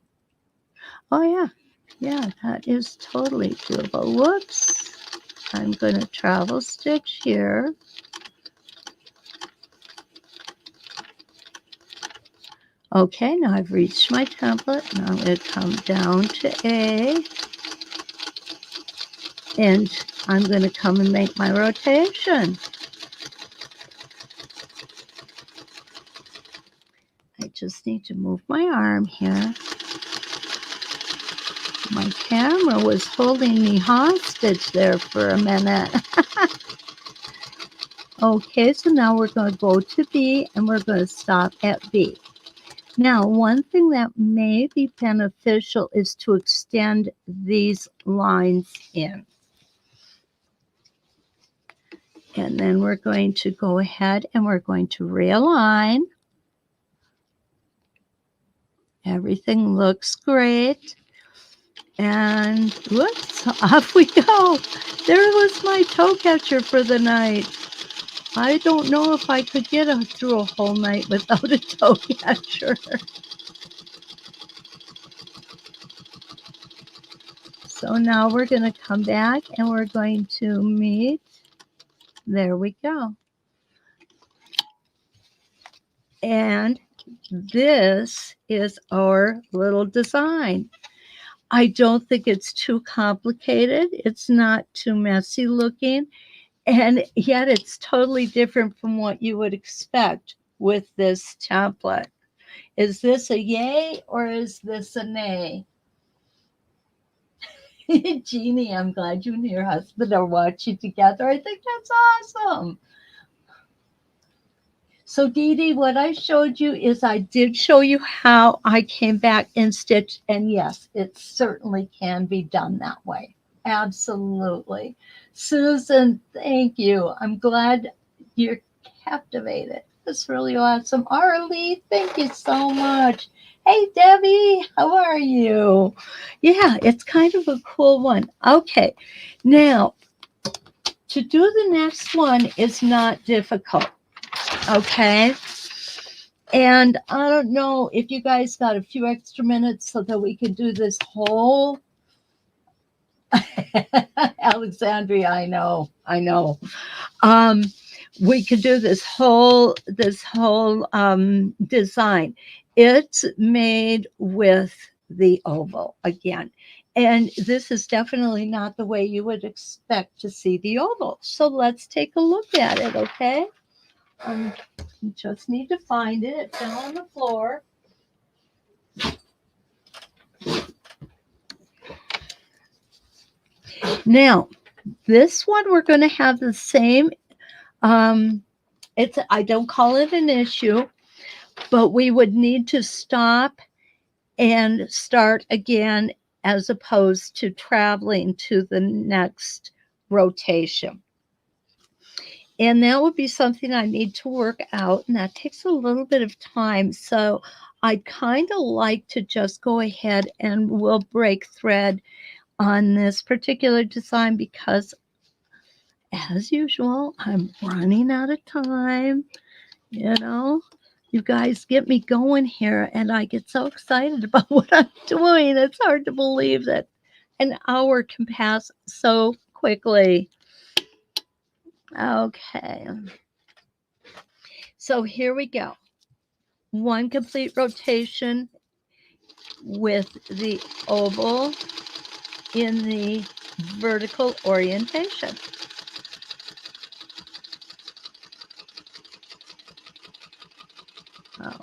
oh yeah, that is totally doable. Whoops, I'm going to travel stitch here. Okay, now I've reached my template. Now I'm going to come down to A, and I'm going to come and make my rotation. I just need to move my arm here. My camera was holding me hostage there for a minute. Okay, so now we're going to go to B and we're going to stop at B. Now, one thing that may be beneficial is to extend these lines in. And then we're going to go ahead and we're going to realign. Everything looks great. And whoops, off we go. There was my toe catcher for the night. I don't know if I could get through a whole night without a toe catcher. So now we're going to come back and we're going to meet. There we go. And this is our little design. I don't think it's too complicated. It's not too messy looking. And yet it's totally different from what you would expect with this template. Is this a yay or is this a nay? Jeannie, I'm glad you and your husband are watching together. I think that's awesome. So Dee Dee, what I showed you is I did show you how I came back and stitched. And yes, it certainly can be done that way. Absolutely. Susan, thank you. I'm glad you're captivated. That's really awesome. Arlie, thank you so much. Hey, Debbie, how are you? Yeah, it's kind of a cool one. Okay, now to do the next one is not difficult. Okay. And I don't know if you guys got a few extra minutes so that we could do this whole Alexandria, I know. We could do this whole design. It's made with the oval again. And this is definitely not the way you would expect to see the oval. So let's take a look at it, okay? You just need to find it. It fell on the floor. Now, this one we're going to have the same. I don't call it an issue, but we would need to stop and start again as opposed to traveling to the next rotation. And that would be something I need to work out, and that takes a little bit of time. So I'd kind of like to just go ahead and we'll break thread on this particular design because, as usual, I'm running out of time. You know, you guys get me going here, and I get so excited about what I'm doing. It's hard to believe that an hour can pass so quickly. Okay. So here we go. One complete rotation with the oval in the vertical orientation.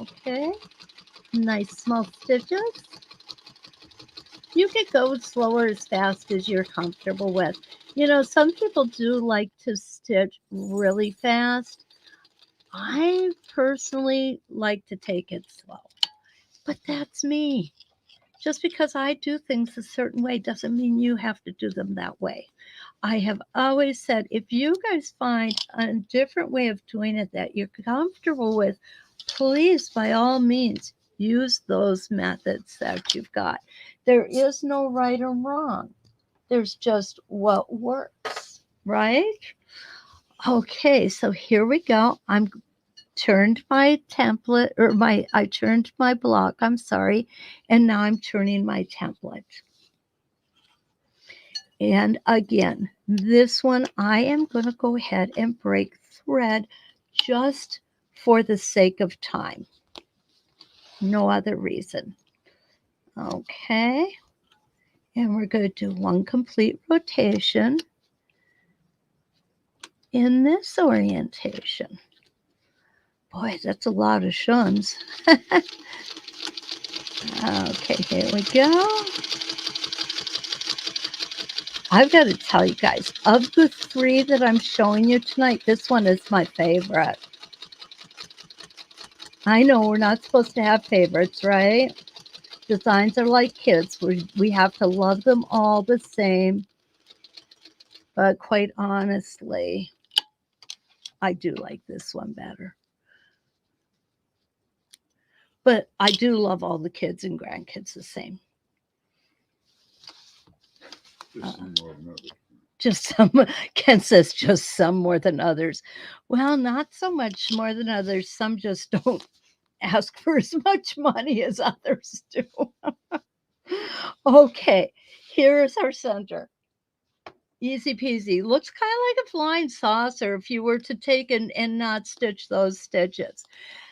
Okay, nice small stitches. You can go slower as fast as you're comfortable with. You know, some people do like to stitch really fast. I personally like to take it slow, but that's me. Just because I do things a certain way doesn't mean you have to do them that way. I have always said if you guys find a different way of doing it that you're comfortable with, please, by all means, use those methods that you've got. There is no right or wrong. There's just what works, right? Okay, so here we go. I'm turned my template or I turned my block, I'm sorry, and now I'm turning my template. And again, this one I am going to go ahead and break thread just for the sake of time. No other reason. Okay. And we're going to do one complete rotation in this orientation. Boy, that's a lot of shuns. Okay, here we go. I've got to tell you guys, of the 3 that I'm showing you tonight, this one is my favorite. I know we're not supposed to have favorites, right? Designs are like kids. We have to love them all the same. But quite honestly, I do like this one better. But I do love all the kids and grandkids the same. Just some, Ken says just some more than others. Well, not so much more than others. Some just don't ask for as much money as others do. Okay, here's our center. Easy peasy. Looks kind of like a flying saucer if you were to take and not stitch those stitches.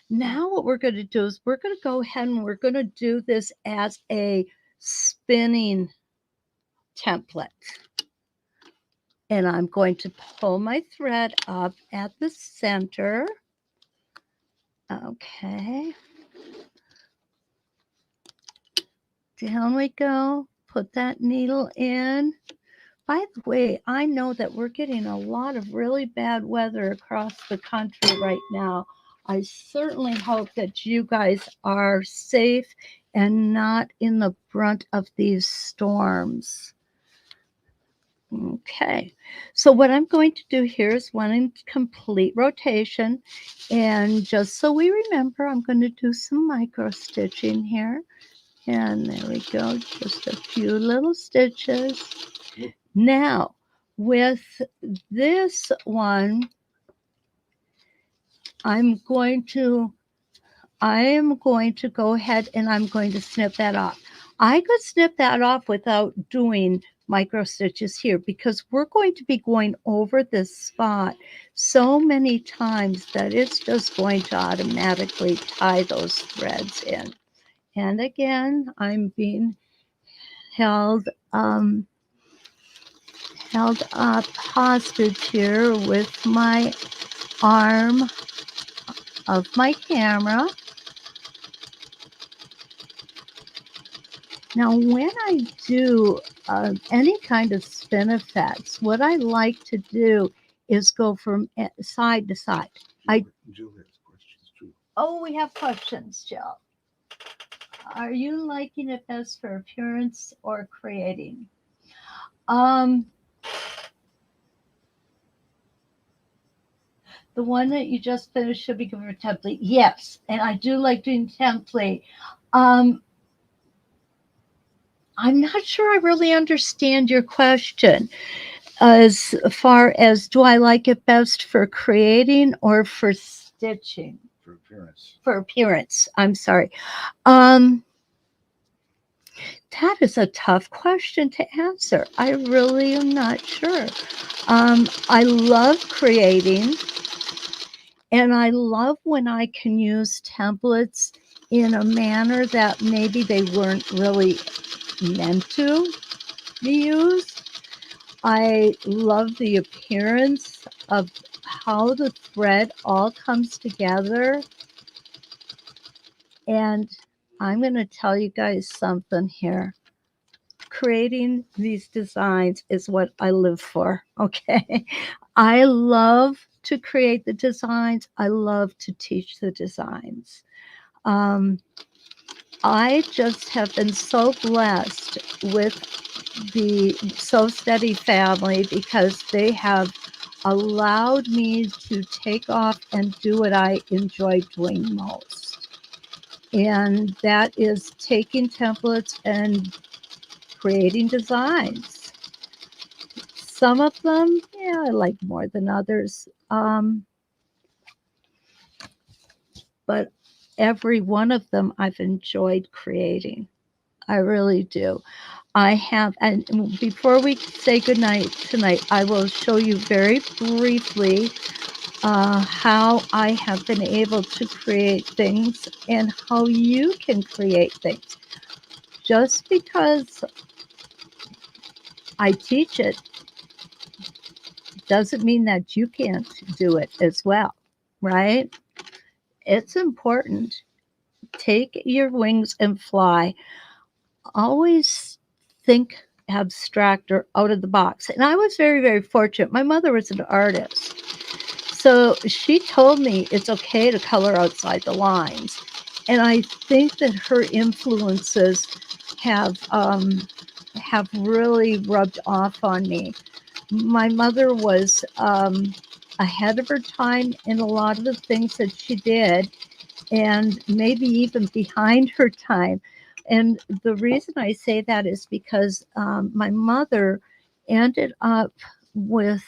Now what we're going to do is we're going to go ahead and we're going to do this as a spinning template. And I'm going to pull my thread up at the center. Okay. Down we go. Put that needle in. By the way, I know that we're getting a lot of really bad weather across the country right now. I certainly hope that you guys are safe and not in the brunt of these storms. Okay, so what I'm going to do here is one complete rotation. And just so we remember, I'm going to do some micro stitching here. And there we go, just a few little stitches. Now, with this one, I am going to go ahead and I'm going to snip that off. I could snip that off without doing micro stitches here because we're going to be going over this spot so many times that it's just going to automatically tie those threads in. And again, I'm being held up hostage here with my arm of my camera. Now, when I do any kind of spin effects, what I like to do is go from side to side. Jill has questions too. Oh, we have questions, Jill. Are you liking it best for appearance or creating? The one that you just finished should be good for a template. Yes, and I do like doing template. I'm not sure I really understand your question as far as do I like it best for creating or for stitching? For appearance. For appearance. I'm sorry. That is a tough question to answer. I really am not sure. I love creating, and I love when I can use templates in a manner that maybe they weren't really meant to be used. I love the appearance of how the thread all comes together. And I'm going to tell you guys something here. Creating these designs is what I live for, okay? I love to create the designs. I love to teach the designs. I just have been so blessed with the Sew Steady family because they have allowed me to take off and do what I enjoy doing most. And that is taking templates and creating designs. Some of them, yeah, I like more than others. but every one of them I've enjoyed creating. I really do. I have, and before we say goodnight tonight, I will show you very briefly how I have been able to create things and how you can create things. Just because I teach it doesn't mean that you can't do it as well, right? It's important. Take your wings and fly. Always think abstract or out of the box. And I was very, very fortunate. My mother was an artist. So she told me it's okay to color outside the lines. And I think that her influences have really rubbed off on me. My mother was ahead of her time in a lot of the things that she did, and maybe even behind her time. And the reason I say that is because my mother ended up with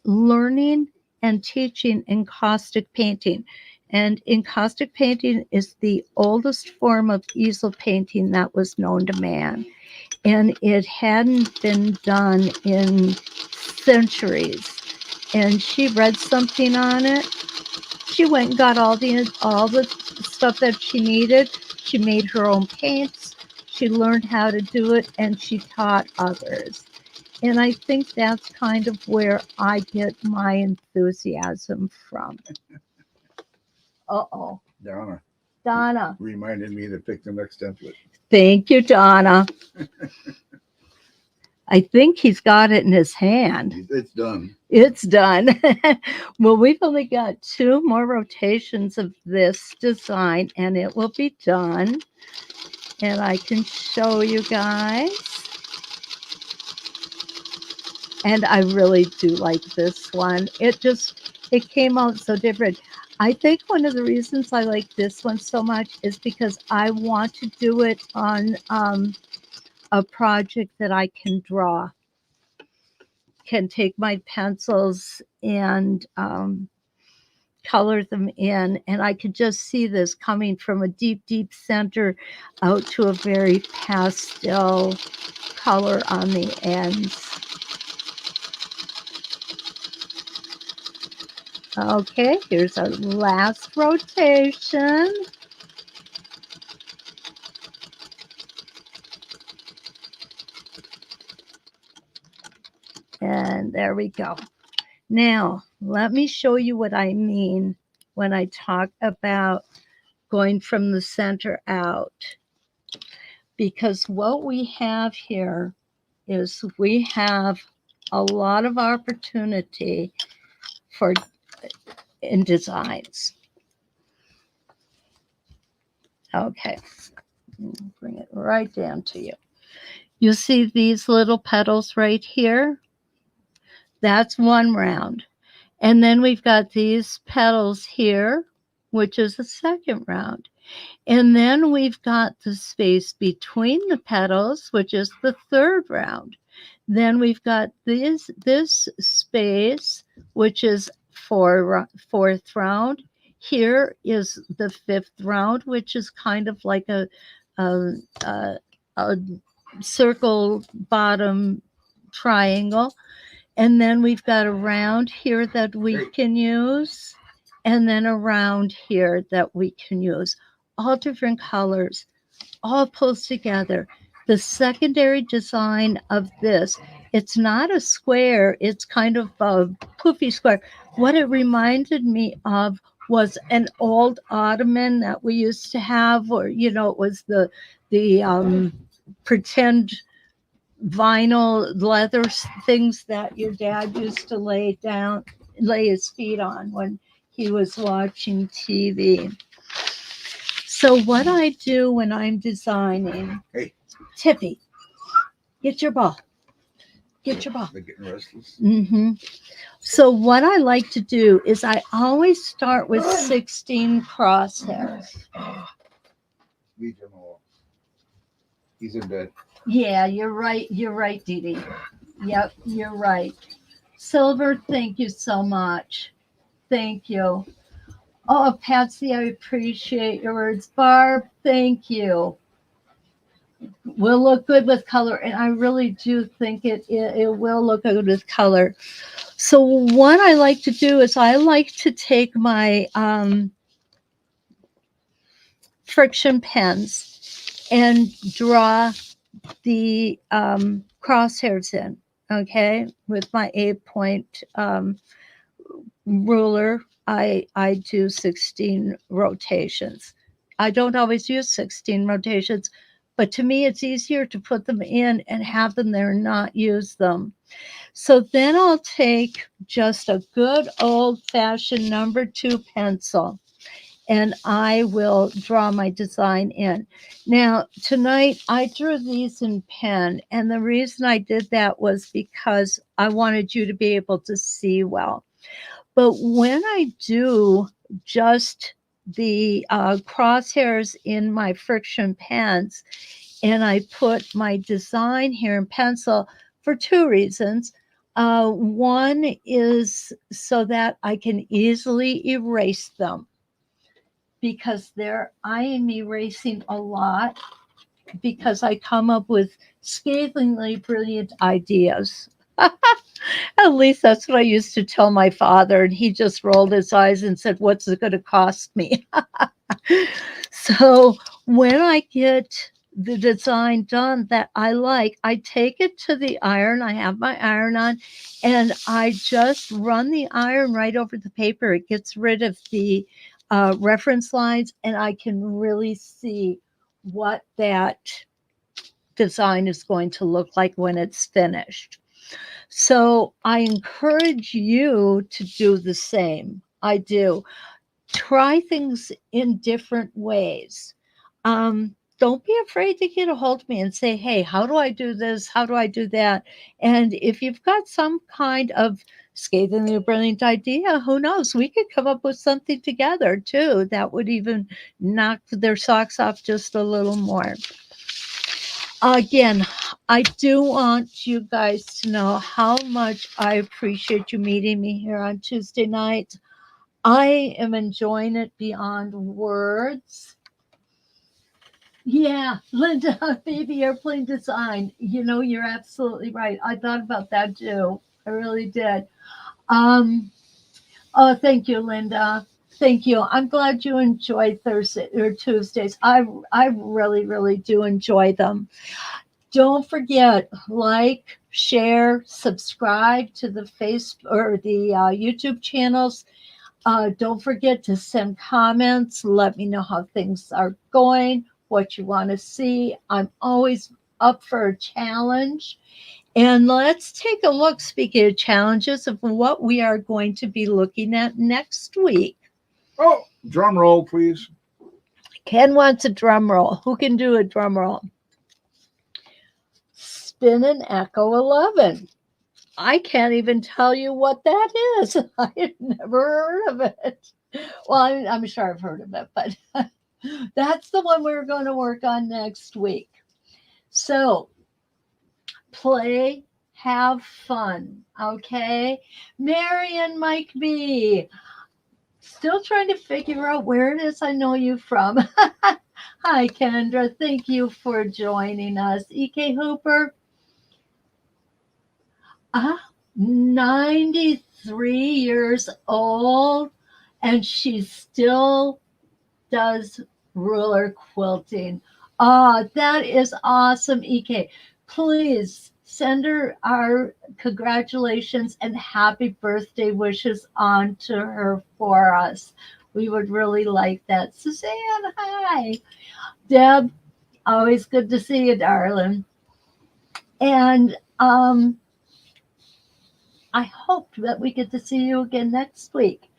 learning and teaching encaustic painting. And encaustic painting is the oldest form of easel painting that was known to man. And it hadn't been done in centuries. And she read something on it. She went and got all the stuff that she needed. She made her own paints. She learned how to do it, and she taught others. And I think that's kind of where I get my enthusiasm from. Uh-oh. Donna. Reminded me to pick the next template. Thank you, Donna. I think he's got it in his hand. It's done. It's done. Well, we've only got 2 more rotations of this design, and it will be done. And I can show you guys. And I really do like this one. It came out so different. I think one of the reasons I like this one so much is because I want to do it on a project that I can draw. Can take my pencils and color them in, and I could just see this coming from a deep, deep center out to a very pastel color on the ends. Okay, here's our last rotation. And there we go. Now, let me show you what I mean when I talk about going from the center out. Because what we have here is we have a lot of opportunity for in designs. Okay, bring it right down to you. You see these little petals right here? That's one round. And then we've got these petals here, which is the second round. And then we've got the space between the petals, which is the third round. Then we've got this space, which is fourth round. Here is the 5th round, which is kind of like a circle bottom triangle. And then we've got a round here that we can use, and then a round here that we can use. All different colors, all pulled together. The secondary design of this, it's not a square, it's kind of a poofy square. What it reminded me of was an old ottoman that we used to have, or, it was the pretend vinyl leather things that your dad used to lay his feet on when he was watching TV. So what I do when I'm designing, Hey, Tippy, get your ball. Get your ball. they're getting restless. So what I like to do is I always start with 16 crosshairs. Leave him alone. He's in bed. Yeah, you're right. You're right, Dee Dee. Yep, you're right. Silver, thank you so much. Thank you. Oh, Patsy, I appreciate your words. Barb, thank you. Will look good with color, and I really do think it will look good with color. So what I like to do is I like to take my friction pens and draw the crosshairs in, okay, with my 8 point ruler. I do 16 rotations. I don't always use 16 rotations, but to me it's easier to put them in and have them there and not use them. So then I'll take just a good old fashioned number 2 pencil and I will draw my design in. Now, tonight I drew these in pen, and the reason I did that was because I wanted you to be able to see well. But when I do just the crosshairs in my friction pens and I put my design here in pencil for 2 reasons. One is so that I can easily erase them because I am erasing a lot because I come up with scathingly brilliant ideas. At least that's what I used to tell my father, and he just rolled his eyes and said, "What's it going to cost me?" So when I get the design done that I like, I take it to the iron. I have my iron on, and I just run the iron right over the paper. It gets rid of the reference lines, and I can really see what that design is going to look like when it's finished. So I encourage you to do the same. I do. Try things in different ways. Don't be afraid to get a hold of me and say, hey, how do I do this? How do I do that? And if you've got some kind of scathingly brilliant idea, who knows? We could come up with something together too that would even knock their socks off just a little more. Again, I do want you guys to know how much I appreciate you meeting me here on Tuesday nights. I am enjoying it beyond words. Yeah, Linda, baby airplane design. You're absolutely right. I thought about that too. I really did. Um, oh, thank you, Linda. Thank you. I'm glad you enjoy Thursday or Tuesdays. I really, really do enjoy them. Don't forget, like, share, subscribe to the Facebook or the YouTube channels. Don't forget to send comments. Let me know how things are going, what you want to see. I'm always up for a challenge. And let's take a look, speaking of challenges, of what we are going to be looking at next week. Oh, drum roll, please. Ken wants a drum roll. Who can do a drum roll? Spin and Echo 11. I can't even tell you what that is. I've never heard of it. Well, I'm sure I've heard of it, but that's the one we're going to work on next week. So, play, have fun, okay? Mary and Mike B. Still trying to figure out where it is I know you from. Hi, Kendra. Thank you for joining us. EK Hooper. 93 years old, and she still does ruler quilting. That is awesome, EK. Please send her our congratulations and happy birthday wishes on to her for us. We would really like that. Suzanne, hi. Deb, always good to see you, darling. And I hope that we get to see you again next week.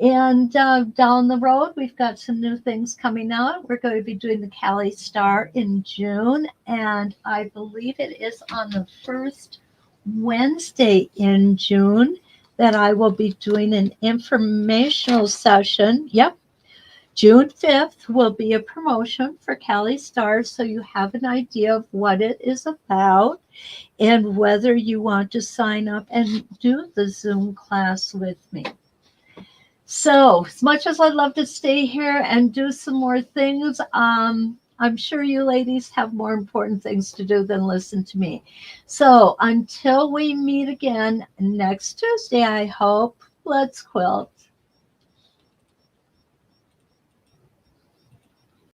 And down the road, we've got some new things coming out. We're going to be doing the Cali Star in June, and I believe it is on the first Wednesday in June that I will be doing an informational session. Yep. June 5th will be a promotion for Cali Stars, so you have an idea of what it is about and whether you want to sign up and do the Zoom class with me. So, as much as I'd love to stay here and do some more things, I'm sure you ladies have more important things to do than listen to me. So, until we meet again next Tuesday, I hope, let's quilt.